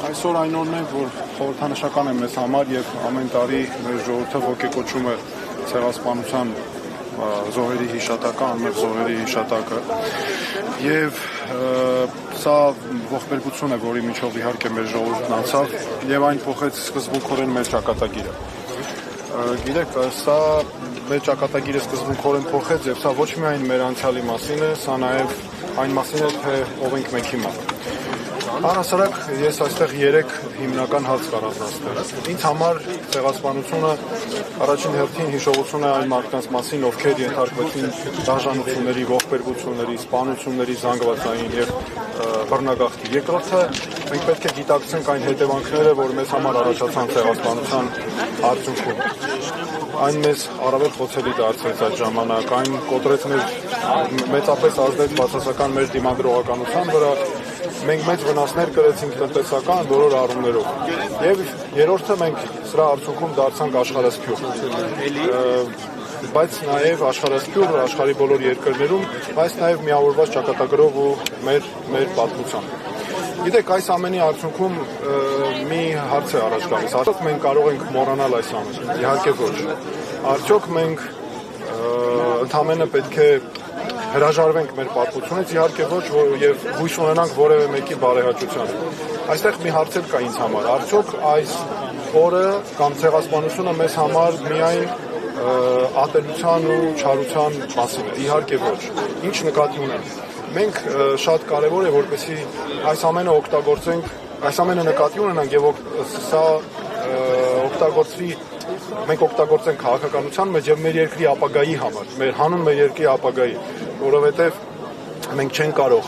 Այսօր այն օրն է, որ խորհրդանշական է մեզ համար եւ ամեն տարի մեր ժողովուրդը ոգեկոչում է ցեղասպանության զոհերի հիշատակը, անմեղ զոհերի հիշատակը եւ սա ողբերգություն է, որի միջով իհարկե մեր ժողովուրդն անցավ եւ այն փոխեց սկզբունքորեն մեր ճակատագիրը։ Գիտեք, սա մեր ճակատագիրը սկզբունքորեն փոխեց եւ սա ոչ միայն մեր անցյալի մասին է, սա նաեւ այն մասին է, թե ով ենք մենք հիմա։ Առհասարակ ես այստեղ 3 հիմնական հարց կառաջնացնել։ Ինձ համար ցեղասպանությունը առաջին հերթին հիշողություն է այն մարդկանց մասին, ովքեր ենթարկվեցին դաժանությունների, ողբերգությունների, սպանությունների, զանգվածային եւ բռնագաղթի։ Երկրորդը մենք պետք է գիտակցենք այն հետևանքները, որ մեզ համար առաջացան ցեղասպանության արդյունքում։ Այն մեզ առավել խոցելի դարձրեց այդ ժամանակ, այն կոտրեց մեծապես ազդեց բացասական մեր դիմադրողականության վրա, մենք մեծ վնասներ կրեցինք տնտեսական բոլոր առումներով։ Եվ երրորդը մենք սրա արդյունքում դարձանք աշխարհասփյուռ։ Բայց նաև աշխարհասփյուռ աշխարհի բոլոր երկրներում, բայց նաև միավորված ճակատագրով ու մեր պատմությամբ։ Գիտեք, այս ամենի արդյունքում մի հարց է առաջ գալիս. արդյոք մենք կարող ենք մոռանալ այս ամենը։ Իհարկե ոչ։ Արդյոք մենք ընդհանրապես պետք է հրաժարվենք մեր պատմությունից, իհարկե ոչ, եւ հույս ունենանք որևէ մեկի բարեհաճության։ Այստեղ մի հարց կա ինձ համար. արդյոք այս օրը կամ ցեղասպանությունը մեզ համար միայն ատելության ու չարության մասին է։ Իհարկե ոչ։ Ինչ նկատի ունեմ։ Մենք շատ կարևոր է, որպեսզի այս ամենը օգտագործենք, այս ամենը նկատի ունենանք եւ սա օգտագործվի, մենք օգտագործենք քաղաքականության մեջ եւ մեր երկրի ապագայի համար, մեր հանուն մեր երկրի ապագայի, որովհետեւ մենք չենք կարող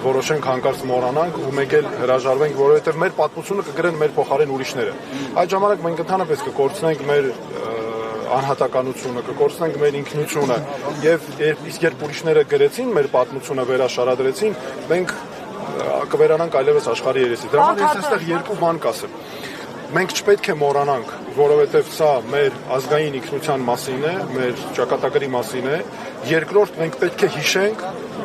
որոշենք հանկարծ մոռանանք ու մեկ էլ հրաժարվենք, որովհետեւ մեր պատմությունը կգրեն մեր փոխարեն ուրիշները։ Այդ ժամանակ մենք ընդհանրապես կկորցնենք մեր անհատականությունը, կկորցնենք մեր ինքնությունը եւ իսկ երբ ուրիշները գրեցին մեր պատմությունը, վերաշարադրեցին, մենք կվերանանք այլևս աշխարհի երեսից։ Դրա համար ես այստեղ երկու բան կասեմ։ Մենք չպետք է մոռանանք, որովհետև սա մեր ազգային ինքնության մասին է, մեր ճակատագրի մասին է։ Երկրորդ, մենք պետք է հիշենք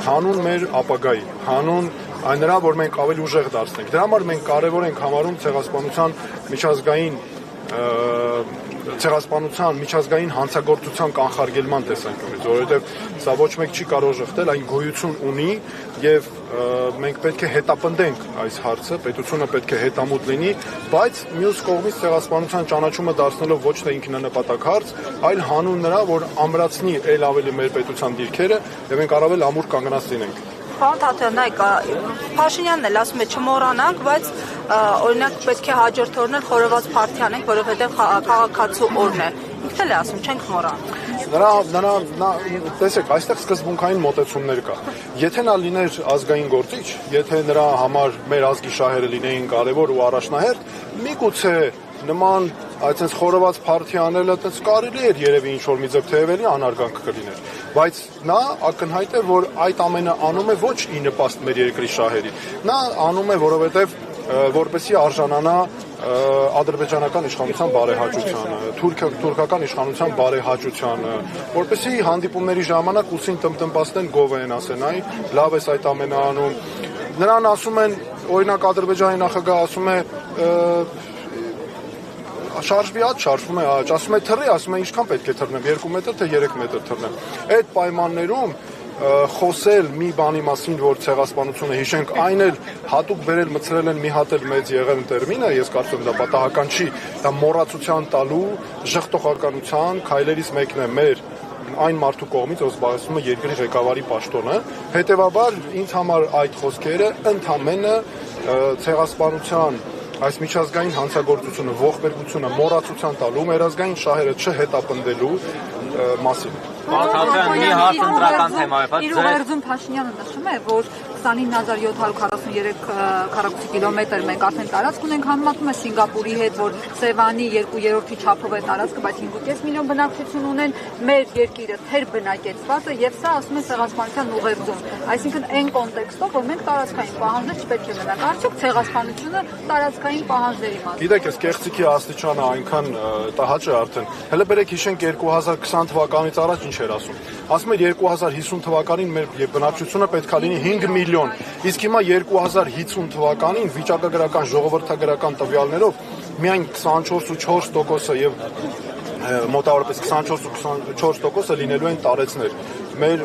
հանուն մեր ապագայի, հանուն այն նրա, որ մենք ավելի ուժեղ դարձնենք։ Դրա համար մենք կարևոր ենք համարում ցեղասպանության միջազգային հանցագործության կանխարգելման տեսանկյունից, որովհետև սա ոչ մեկ չի կարող ժխտել, այն գոյություն ունի եւ մենք պետք է հետապնդենք այս հարցը, պետությունը պետք է հետամուտ լինի, բայց մյուս կողմից ցեղասպանության ճանաչումը դարձնելով ոչ թե ինքնանպատակ հարց, այլ հանուն նրա, որ ամրացնի ել ավելի մեր պետության դիրքերը եւ մենք առավել ամուր կանգնած լինենք։ Պարոն Թաթյան, Փաշինյանն էլ ասում է չմոռանանք, բայց օրինակ պետք է հաջորդ օրն էլ խորոված Փարթյանենք, որովհետև քաղաքացու օրն է։ Ինքն էլ է ասում, չենք մոռանա։ Տեսեք, այստեղ սկզբունքային մոտեցումներ կա։ Եթե նա լիներ ազգային գործիչ, եթե նրա համար մեր ազգի շահերը լինեին կարևոր ու առաջնահերթ, միգուցե նման այդպես խորոված Փարթի անելը այդպես կարելի էր երևի ինչ-որ մի ձև թեևելի անարգանք կլիներ, բայց նա ակնհայտ է, որ այդ ամենը անում է ոչ ի նպաստ մեր երկրի շահերի, նա անում է, որովհետև որպեսզի արժանանա ադրբեջանական իշխանության բարեհաճությանը, թուրքական իշխանության բարեհաճությանը, որպեսզի հանդիպումների ժամանակ ուսին տնպաստեն գովեն, ասեն, այ լավ է այդ ամենը անում։ Նրան ասում են, օրինակ Ադրբեջանի նախագահ ասում է շարժվի աճ, շարժվում է աճ, ասում է թռի, ասում է ինչքան պետք է թռնեմ, 2 մետր թե 3 մետր թռնեմ։ Այդ պայմաններում խոսել մի բանի մասին, որ ցեղասպանությունը հիշենք, այն էլ հատուկ վերել մցրել են մի հատ էլ մեծ եղել տերմինը, ես կարծում եմ դա պատահական չի, դա մոռացության տալու, ժխտողականության քայլերից մեկն է մեր այն մարդու կողմից, ով զբաղեցնում է երկրի ղեկավարի պաշտոնը։ Հետևաբար ինձ համար այդ խոսքերը ընդամենը ցեղասպանության այս միջազգային հանցագործությունը, ողբերգությունը մոռացության տալու, մեր ազգային շահերը չհետապնդելու մասին։ Պարոն Թաթյան, մի հարց ընտրական թեմա է, Իր ուղերձում Փաշինյանը նշում է, որ 29743 քառակուսի կիլոմետր մենք արդեն տարածք ունենք, համեմատում է Սինգապուրի հետ, որ Սևանի 2/3-ի չափով է տարածքը, բայց 5.5 միլիոն բնակչություն ունեն, մեր երկիրը թերբնակեցված է եւ սա ասում է ցեղասպանության ուղերձում։ Այսինքն այն կոնտեքստով, որ մենք տարածքային պահանջներ չպետք է մնանք։ Արդյոք ցեղասպանությունը տարածքային պահանջների մասին։ Գիտեք, այս կեղծիքի աստիճանը այնքան տհաճ է արդեն։ Հələ բերեք հիշենք 2020 թվականից առաջ ինչ էր ասում։ Ասում էր 2050 թվականին մեր բնակչությունը պետք է լինի 5 միլիոն։ Իսկ հիմա 2050 թվականին վիճակագրական ժողովրդագրական տվյալներով միայն 24.4% եւ մոտավորապես 24% լինելու են տարեցներ։ Մեր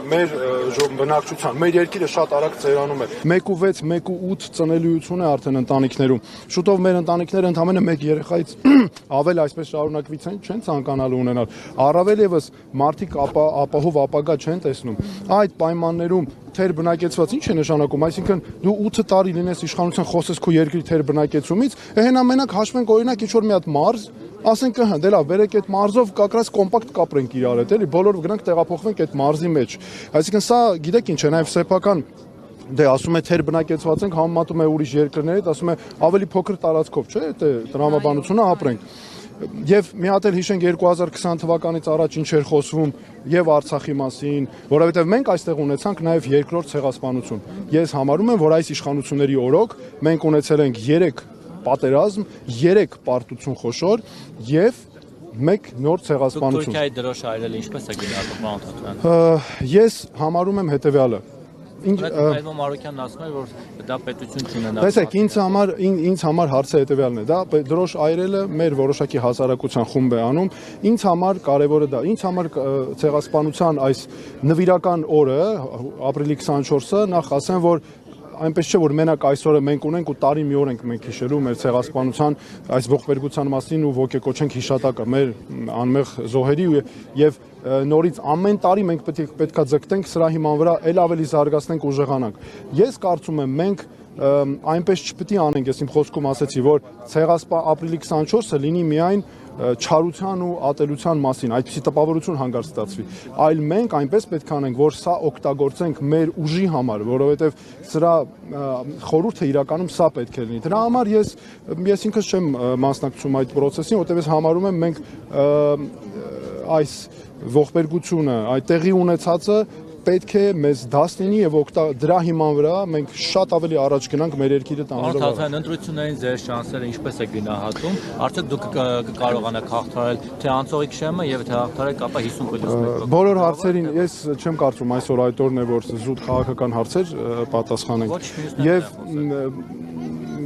բնակչության, մեր երկիրը շատ արագ ծերանում է։ 1.6, 1.8 ծնելիություն է արդեն ընտանիքներում։ Շուտով մեր ընտանիքները ընդամենը 1 երեխայից ավել այսպես շարունակվից չեն ցանկանալու ունենալ։ Առավել եւս մարդիկ ապահով ապագա չեն տեսնում։ Այդ պայմաններում թերբնակեցված ինչ է նշանակում, այսինքն դու 8 տարի լինես իշխանության խոսես քո երկրի թերբնակեցումից, հենա մենակ հաշվենք օրինակ ինչ որ մի հատ մարզ, ասենք դե լավ, բերեք այդ մարզով կակրած կոմպակտ կապրենք իրար հետ, էլի, բոլորը գնանք տեղափոխվենք այդ մարզի մեջ։ Այսինքն սա գիտեք ինչ է, նաև սեփական դե ասում է թերբնակեցված ենք, համեմատում է ուրիշ երկրների հետ, ասում է ավելի փոքր տարածքով, չէ՞, դե տրամաբանությունը ապրենք։ Եվ մի հատ էլ հիշենք 2020 թվականից առաջ ինչ էր խոսվում եւ Արցախի մասին, որովհետեւ մենք այստեղ ունեցանք նաեւ երկրորդ ցեղասպանություն։ Ես համարում եմ, որ այս իշխանությունների օրոք մենք ունեցել ենք 3 պատերազմ, 3 պարտություն խոշոր եւ 1 նոր ցեղասպանություն։ Թուրքիայի դրոշ այրելը ինչպես է գնահատում, պարոն Թաթյան։ Ես համարում եմ հետեւյալը։ Այլմո Մարոկյանն ասում է, որ դա պետություն չունենա։ Տեսեք, ինձ համար հարցը հետեւյալն է, դա դրոշ այրելը մեր որոշակի հասարակության խումբ է անում, ինձ համար կարևորը դա, ինձ համար ցեղասպանության այս նվիրական օրը, ապրիլի 24-ը, նախ ասեմ, որ այնպես չէ, որ մենակ այսօրը մենք ունենք ու տարի մի օր ենք մենք հիշելու մեր ցեղասպանության այս ողբերգության մասին ու ոգեկոչենք հիշատակը մեր անմեղ զոհերի եւ նորից ամեն տարի մենք պետքա ձգտենք սրա հիման վրա ել ավելի զարգացնենք ուժեղանանք։ Ես կարծում եմ մենք այնպես չպետք է անենք, ես իմ խոսքում ասեցի, որ ապրիլի 24-ը լինի միայն չարության ու ատելության մասին, այդպիսի տպավորություն հանգարց ստացվի, այլ մենք այնպես պետք է անենք, որ սա օգտագործենք մեր ուժի համար, որովհետև սրա խորհուրդը իրականում սա պետք է լինի։ Դրա համար ես ինքս չեմ մասնակցում այդ process-ին, որտեղ ես համարում եմ մենք այս ողբերգությունը, այդ տեղի ունեցածը պետք է մեզ դաս լինի եւ դրա հիման վրա մենք շատ ավելի առաջ գնանք մեր երկիրը տանելով։ Արդեն ընտրություններին ձեր շանսերը ինչպես է գնահատում։ Արդյոք դուք կկարողանաք հաղթահարել թե անցողիկ շեմը եւ թե հաղթահարեք ապա 50+1։ Բոլոր հարցերին ես չեմ կարծում այսօր այդ օրն է որ զուտ քաղաքական հարցեր պատասխանենք։ Եվ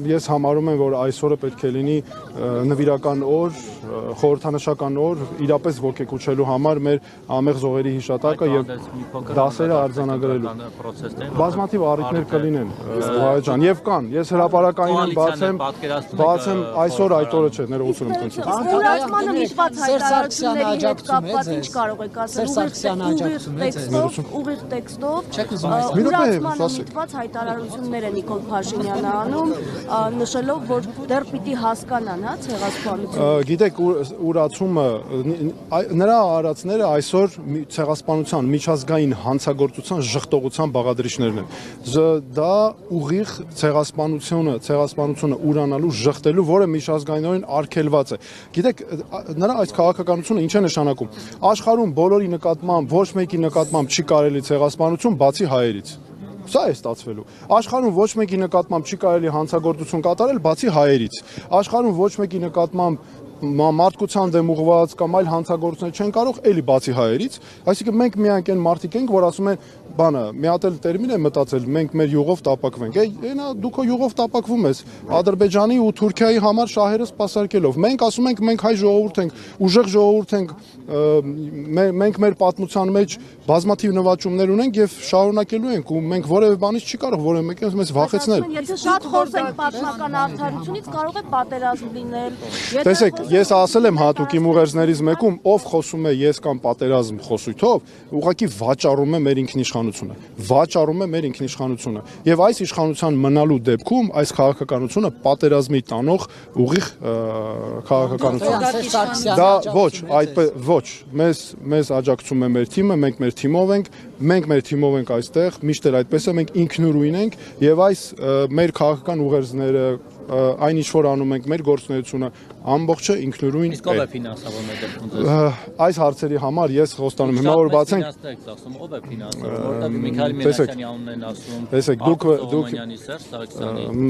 ես համարում եմ, որ այսօրը պետք է լինի նվիրական օր, խորհրդանշական օր, իրապես ոգեկոչելու համար մեր ամեղ զոհերի հիշատակը եւ դասերը արձանագրելու։ Բազմաթիվ առիթներ կլինեն, Վահե ջան, եւ կան։ Ես հրապարակային եմ բացեմ այսօր այդ օրը չէ, ներողություն եմ խնդրում։ Անդրադառնալը միտված հայտարարությունների հետ կապված ինչ կարող եք ասել ուղիղ տեքստով, միտված հայտարարություններ է Նիկոլ Փաշինյանը անում, նշելով, որ դեռ պիտի հասկանան, հա, ցեղասպանությունը։ Գիտեք, ուրացումը նրա արածները այսօր ցեղասպանության միջազգային հանցագործության ժխտողության բաղադրիչներն են։ Դա ուղիղ ցեղասպանությունը ուրանալու, ժխտելու, որը միջազգայինորեն արգելված է։ Գիտեք, նրա այս քաղաքականությունը ինչ է նշանակում։ Աշխարհում բոլորի նկատմամբ, ոչ մեկի նկատմամբ չի կարելի ցեղասպանություն, բացի հայերից։ Սա է ստացվելու։ Աշխարհում ոչ մեկի նկատմամբ չի կարելի հանցագործություն կատարել, բացի հայերից։ Աշխարհում ոչ մեկի նկատմամբ մարդկության դեմ ուղղված կամ այլ հանցագործներ չեն կարող էլի բացի հայերից, այսինքն մենք միայն այն մարդիկ ենք, որ ասում են, բանը, մի հատ էլ տերմին է մտածել, մենք մեր յուղով տապակվենք։ Այնա դու քո յուղով տապակվում ես Ադրբեջանի ու Թուրքիայի համար շահերը սպասարկելով։ Մենք ասում ենք, մենք հայ ժողովուրդ ենք, ուժեղ ժողովուրդ ենք, մենք մեր պատմության մեջ բազմաթիվ նվաճումներ ունենք եւ շարունակելու ենք ու մենք որևէ բանից չի կարող որևէ մեկից մեզ վախեցնել։ Եթե շատ խոսենք պատմական արդարությունից, կարող է պատերազմ լինել։ Տեսեք, ես ասել եմ հատուկ իմ ուղերձներից մեկում, ով խոսում է ես կամ պատերազմ խոսույթով, ուղղակի վաճառում է մեր ինքնիշխանությունը, վաճառում է մեր ինքնիշխանությունը, եւ այս իշխանության մնալու դեպքում այս քաղաքականությունը պատերազմի տանող ուղիղ քաղաքականություն։ Դա ոչ, մեզ աջակցում է մեր թիմը, մենք մեր թիմով ենք այստեղ, միշտ էլ այդպես է, մենք ինքնուրույն ենք եւ այս մեր քաղաքական ուղերձները այն ինչ որ անում ենք մեր գործունեությունը ամբողջը ինքնուրույն Իսկ ով է ֆինանսավորում այդ դեպքում։ Այս հարցերի համար ես խոստանում եմ հիմա որ բացենք ով է ֆինանսավորում, որտեղ Միքայել Միրասյանի անունն են ասում։ Տեսեք, դուք Սերժ Սարգսյանի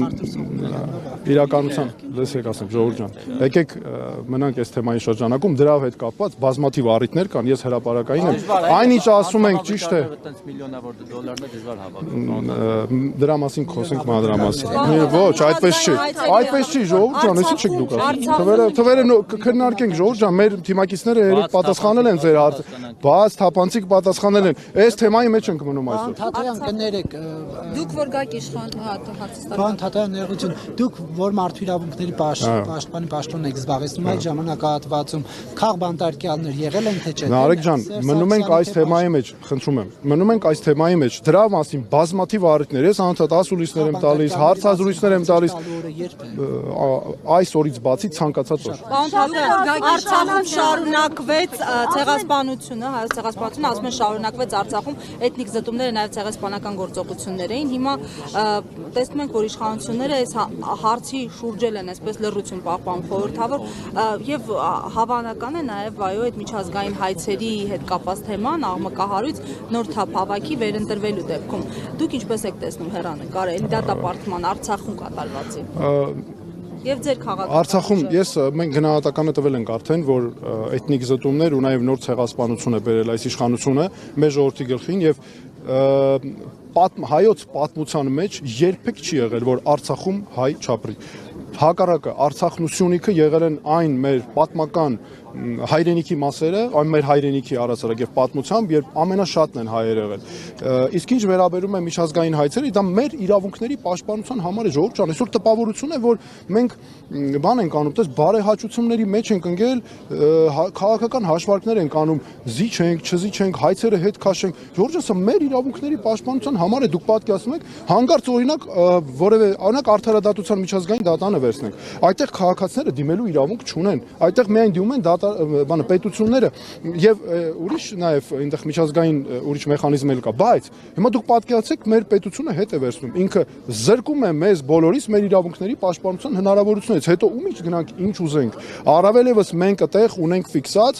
իրականության լսեք ասեմ Ժողովուրդ ջան, եկեք մնանք այս թեմայի շրջանակում դրա հետ կապված բազմաթիվ առիթներ կան, ես հրապարակային եմ, այնինչ ասում ենք ճիշտ է։ Միլիոնավոր դոլարներ դժվար հավաքում։ Դրա մասին խոսենք մանրամասն։ Ոչ, այդպես չի։ Այդպես չի, Ժողովուրդ ջան, այսի չեք դուք ասում։ Թվերը քննարկենք, Ժողովուրդ ջան, մեր թիմակիցները երեք պատասխանել են ձեր հարցը, բայց թափանցիկ պատասխանել են։ Այս թեմայի մեջ ենք մնում այսօր։ Թաթարյան կներեք։ Դուք որ գաք իշխան Պարոն Թաթարյան ներողություն, դուք որ մարդու իրավունքների պաշտպանի պաշտոն եք զբաղեցնում այդ ժամանակահատվածում քաղբանտարկյալներ եղել են թե չէ։ Նարեկ ջան, մնում ենք այս թեմայի մեջ, խնդրում եմ։ Մնում ենք այս թեմայի մեջ։ Դրա մասին բազմաթիվ առիթներ, ես անդադ ասուլիսներ եմ տալիս, հարցազրույցներ եմ տալիս։ Այս օրից բացի ցանկացած օր։ Արցախում շարունակվեց ցեղասպանությունը, հայոց ցեղասպանությունը, ասում են շարունակվեց Արցախում էթնիկ զտումները, նաև ցեղասպանական գործողություններ էին։ Հիմա տեսնում ենք, որ իշխանությունները այս հարցի շուրջել են այսպես լռություն պահպանում խորհրդավոր եւ հավանական է նաև այո այդ միջազգային հայցերի հետ կապված թեման աղմկահարույց նոր թափավակի վերընտրվելու դեպքում։ Դուք ինչպես եք տեսնում հեռանկարը, էլի դատապարտման Արցախում կատարվածի։ Եվ ձեր քաղաքում Արցախում մենք գնահատականը տվել ենք արդեն, որ էթնիկ զտումներ ու նաև նոր ցեղասպանություն է բերել այս իշխանությունը մեր ժողովրդի գլխին եւ հայոց պատմության մեջ երբեք չի եղել, որ Արցախում հայ չապրի։ Հակառակը Արցախն ու Սյունիքը եղել են այն մեր պատմական հայրենիքի մասերը, այն մեր հայրենիքի առասարակ եւ պատմությամբ, երբ ամենաշատն են հայեր եղել։ Իսկ ինչ վերաբերում է միջազգային հայցերի, դա մեր իրավունքների պաշտպանության համար է, Ժողովուրդ ջան, այսօր տպավորություն է, որ մենք բան ենք անում, տես բարեհաճությունների մեջ ենք ընկել, քաղաքական հաշվարկներ ենք անում, զիջենք, չզիջենք, հայցերը հետ քաշենք։ Ժողովուրդ ջան, սա մեր իրավունքների պաշտպանության համար է, դուք պատկերացնում եք, հանկարծ օրինակ որևէ օրինակ արդարադատության միջազգային դատանը վերցնենք։ Այդտեղ քաղաքացիները դիմելու իրավունք չունեն։ Այդտեղ միայն դիմում են պետությունները եւ ուրիշ նաեւ այնտեղ միջազգային ուրիշ մեխանիզմ էլ կա, բայց հիմա դուք պատկերացեք մեր պետությունը հետ է վերցնում, ինքը զրկում է մեզ բոլորիս մեր իրավունքների պաշտպանության հնարավորությունից, հետո ումից գնանք ինչ ուզենք, առավել եւս մենք այդտեղ ունենք ֆիքսած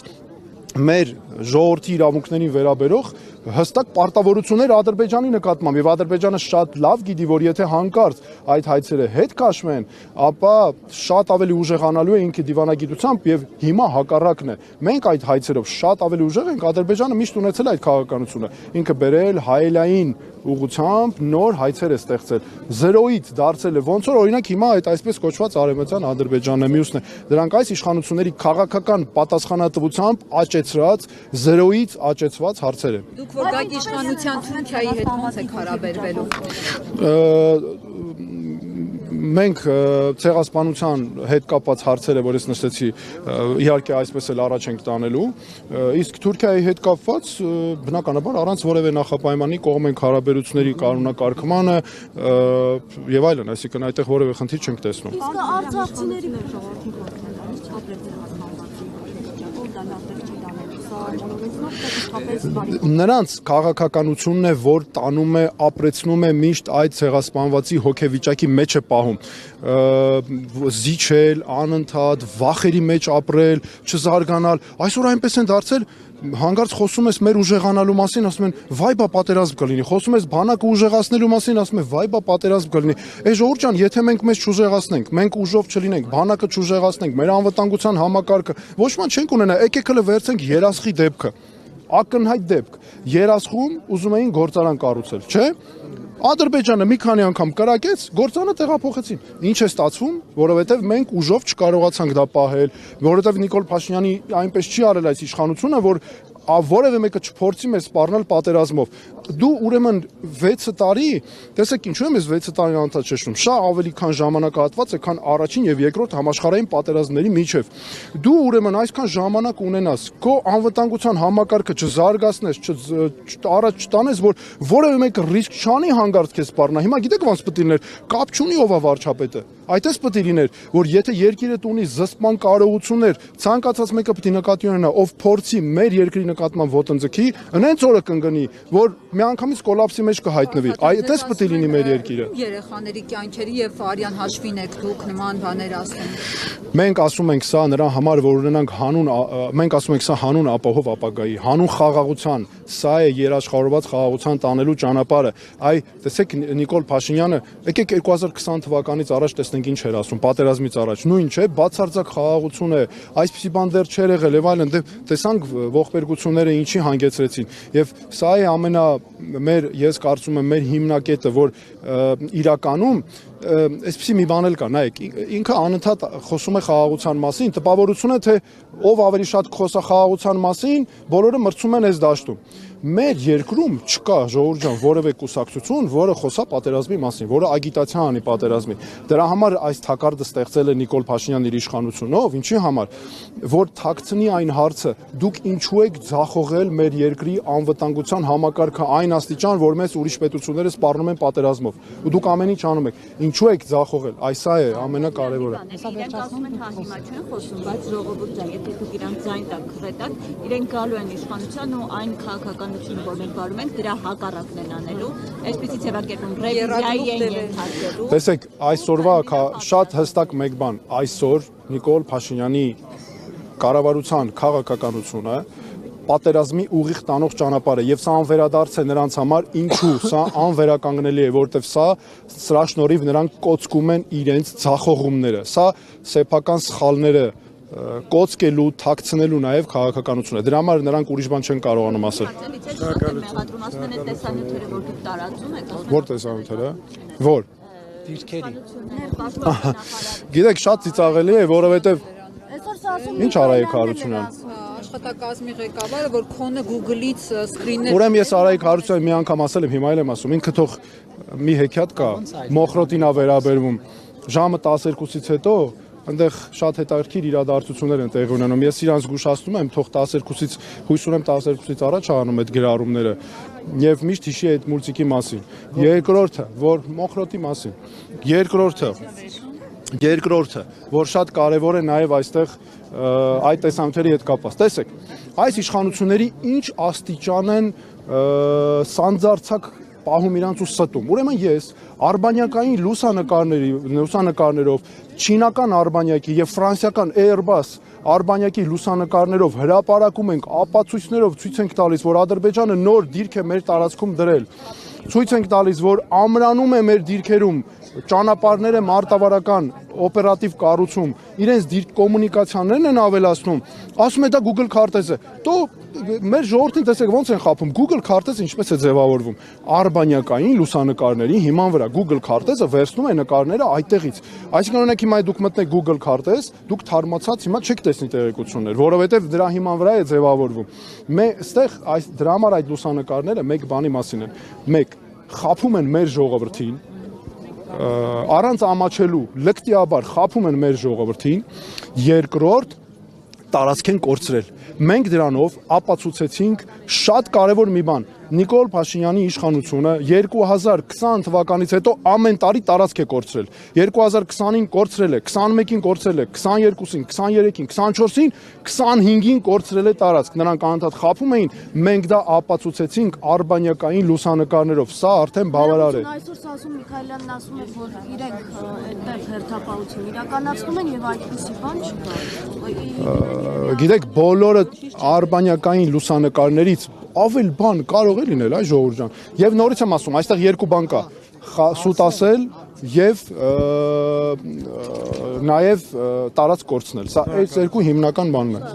մեր ժողովրդի իրավունքներին վերաբերող հստակ պարտավորություններ Ադրբեջանի նկատմամբ եւ Ադրբեջանը շատ լավ գիտի, որ եթե հանկարծ այդ հայցերը հետ քաշվեն, ապա շատ ավելի ուժեղանալու է ինքը դիվանագիտությամբ եւ հիմա հակառակն է։ Մենք այդ հայցերով շատ ավելի ուժեղ ենք, Ադրբեջանը միշտ ունեցել այդ քաղաքականությունը, ինքը բերել հայելային ուղղությամբ նոր հայցեր է ստեղծել, զրոյից դարձել է, ոնց որ օրինակ հիմա այդ այսպես կոչված արևմտյան Ադրբեջանը մյուսն է, դրանք այս իշխանությունների քաղաքական պատասխանատվությամբ աճեցրած, զրոյից աճեցված հարցեր են։ Դուք որ գաք իշխանության Թուրքիայի հետ ո՞նց եք հարաբերվելու։ Մենք ցեղասպանության հետ կապված հարցերը, որ ես նշեցի, իհարկե այսպես էլ առաջ ենք տանելու, իսկ Թուրքիայի հետ կապված բնականաբար առանց որևէ նախապայմանի կողմ ենք հարաբերությունների կանոնակարգմանը եւ այլն, այսինքն այդտեղ որևէ խնդիր չենք տեսնում։ Իսկ արցախցիների ժողովրդի Նրանց քաղաքականությունն է, որ տանում է, ապրեցնում է միշտ այդ ցեղասպանվածի հոգեվիճակի մեջ է պահում, զիջել, անընդհատ, վախերի մեջ ապրել, չզարգանալ, այսօր այնպես են դարձել, հանկարծ խոսում ես մեր ուժեղանալու մասին, ասում են վայ բա պատերազմ կլինի, խոսում ես բանակը ուժեղացնելու մասին, ասում են վայ բա պատերազմ կլինի։ Այս ժողովուրդ ջան, եթե մենք մեզ չուժեղացնենք, մենք ուժով չլինենք, բանակը չուժեղացնենք, մեր անվտանգության համակարգը ոչ ման չենք ունենա, եկեք հələ վերցենք Երասխի դեպքը, ակնհայտ դեպք, Երասխում ուզում էին գործարան կառուցել, չէ՞։ Ադրբեջանը մի քանի անգամ կրակեց, գործանը տեղափոխեցին։ Ինչ է ստացվում, որովհետև մենք ուժով չկարողացանք դա պահել, որովհետև Նիկոլ Փաշինյանի այնպես չի արել այս իշխանությունը, որ որևէ մեկը չփորձի մեզ սպառնել պատերազմով։ Դու ուրեմն 6 տարի, տեսեք ինչու եմ ես 6 տարի անընդհատ շեշտում, շատ ավելի քան ժամանակահատված է, քան առաջին եւ երկրորդ համաշխարհային պատերազմների միջև։ Դու ուրեմն այսքան ժամանակ ունենաս, քո անվտանգության համակարգը չզարգացնես, առաջ չտանես, որ որևէ մեկը ռիսկ չանի հանգարց քեզ սպառնա։ Հիմա գիտեք ոնց պետք է լիներ, կապ չունի ով է վարչապետը։ Այդպես պետք է լիներ, որ եթե երկիրդ ունի զսպման կարողություններ, ցանկացած մեկը պետք է նկատի ունենա, ով փորձի մեր երկրի նկատմամբ ոտնձգի, հենց օրը կընկնի, որ միանգամից կոլապսի մեջ կհայտնվի։ Այդպես պետք է լինի մեր երկիրը։ Երեխաների կյանքերի եւ արյան հաշվին եք դուք նման բաներ ասում։ Մենք ասում ենք սա նրա համար, որ ունենանք հանուն, մենք ասում ենք սա հանուն ապահով ապագայի, հանուն խաղաղության, սա է երաշխավորված խաղաղության տանելու ճանապարհը։ Այ տեսեք Նիկոլ Փաշինյանը, եկեք 2020 թվականից առաջ տեսնենք ինչ էր ասում, պատերազմից առաջ, նույն չէ, բացարձակ խաղաղություն է, այսպիսի բան դեռ չէր եղել եւ այլն, տեսանք ողբերգությունները ինչի հանգեցրեցին։ Եվ սա է ես կարծում եմ մեր հիմնակետը, որ իրականում այսպեսի մի բան էլ կա, նայեք, ինքը անընդհատ խոսում է խաղաղության մասին, տպավորություն է, թե ով ավելի շատ խոսա խաղաղության մասին, բոլորը մրցում են այս դաշտում։ Մեր երկրում չկա ժողովուրդ ջան որևէ կուսակցություն, որը խոսա պատերազմի մասին, որը ագիտացիա անի պատերազմի։ Դրա համար այս թակարդը ստեղծել է Նիկոլ Փաշինյանն իր իշխանությունով, ինչի համար, որ թաքցնի այն հարցը, դուք ինչու եք ձախողել մեր երկրի անվտանգության համակարգը այն աստիճան, որ մեզ ուրիշ պետությունները սպառնում են պատերազմով։ Ու դուք ամեն ինչ անում եք։ Ինչու եք ձախողել։ Այս է ամենակարևորը։ Իրենք ասում են հա հիմա չեն խոսում, բայց ժողովուրդ ջան, եթե դուք իրանք ձայն տակ քվետակ, իրենք գալու են իշխանության ու այն քաղաքականությունը, որ մենք վարում ենք, դրա հակառակն են անելու, այսպեսի ձևակերպում ռևիզիայի են ենթարկելու։ Տեսեք, այսօրվա շատ հստակ մեկ բան, այսօր Նիկոլ Փաշինյանի կառավարության քաղաքականությունը պատերազմի ուղիղ տանող ճանապարհը եւ սա անվերադարձ է նրանց համար, ինչու սա անվերականգնելի է, որովհետեւ սրա շնորհիվ նրանք կոծկում են իրենց ձախողումները, սա սեփական սխալները կոծկելու, թաքցնելու նաեւ քաղաքականությունը։ Դրա համար նրանք ուրիշ բան չեն կարողանում ասել։ Մեղադրում ասում են այդ տեսանյութերը, որ դուք տարածում եք։ Որ տեսանյութերը։ Որ Դիրքերի։ Գիտեք, շատ ծիծաղելի է, որովհետեւ Այսօր սա ասում Ինչ Արայիկ Հարությունյան։ Աշխատակազմի ղեկավարը, որ քոնը Google-ից սկրիններ։ Ուրեմն ես Արայիկ Հարությունյան մի անգամ ասել եմ, հիմա էլ եմ ասում, ինքը թող մի հեքիաթ կա, Մոխրոտին ա վերաբերվում, ժամը 12-ից հետո այնտեղ շատ հետաքրքիր իրադարձություններ են տեղի ունենում։ Ես իրանց զգուշացնում եմ, թող 12-ից, հույս ունեմ 12-ից առաջ անում այդ գրառումները եւ միշտ հիշի այդ մուլտիկի մասին։ Երկրորդը, որ Մոխրոտի մասին։ Երկրորդը, որ շատ կարևոր է նաեւ այստեղ այդ տեսանյութերի հետ կապված։ Տեսեք, այս իշխանությունների ինչ աստիճան են սանձարձակ պահում իրանց ու ստում։ Ուրեմն ես արբանյակային լուսանկարներով, չինական արբանյակի եւ ֆրանսիական Airbus արբանյակի լուսանկարներով հրապարակում ենք, ապացույցներով ցույց ենք տալիս, որ Ադրբեջանը նոր դիրք է մեր տարածքում դրել։ Ցույց ենք տալիս, որ ամրանում է մեր դիրքերում ճանապարհները մարտավարական օպերատիվ կառուցում, իրենց դիրք կոմունիկացիաներն են ավելացնում, ասում է դա Google քարտեզ է։ Դու մեր ժողովրդին տեսեք ոնց են խափում, Google քարտեզը ինչպես է ձևավորվում։ Արբանյակային լուսանկարների հիման վրա Google քարտեզը վերցնում է նկարները այդտեղից։ Այսինքն օրինակ հիմա դուք մտնեք Google քարտեզ, դուք թարմացած հիմա չեք տեսնի տեղեկություններ, որովհետև դրա հիման վրա է ձևավորվում։ Այստեղ դրա համար այդ լուսանկարները մեկ բանի մասին են։ Մեկ, խափում են մեր ժողովրդին, առանց ամաչելու լկտիաբար խափում են մեր ժողովրդին, երկրորդ տարածք են կորցրել։ Մենք դրանով ապացուցեցինք շատ կարևոր մի բան։ Նիկոլ Փաշինյանի իշխանությունը 2020 թվականից հետո ամեն տարի տարածք է կորցրել։ 2020-ին կորցրել է, 21-ին կորցրել է, 22-ին, 23-ին, 24-ին, 25-ին կորցրել է տարածք։ Նրանք անընդհատ խափում էին, մենք դա ապացուցեցինք արբանյակային լուսանկարներով։ Սա արդեն բավարար է։ Այսօր Սասուն Միքայելյանն ասում է, որ իրենք այդտեղ հերթապահություն իրականացնում են եւ այդպիսի բան չկա։ Գիտեք, բոլորը արբանյակային լուսանկարներից ավել բան կարող է լինել, այ ժողովուրդ ջան։ Եվ նորից եմ ասում, այստեղ երկու բան կա՝ սուտ ասել եւ նաեւ տարած կորցնել։ Սա այս երկու հիմնական բանն է։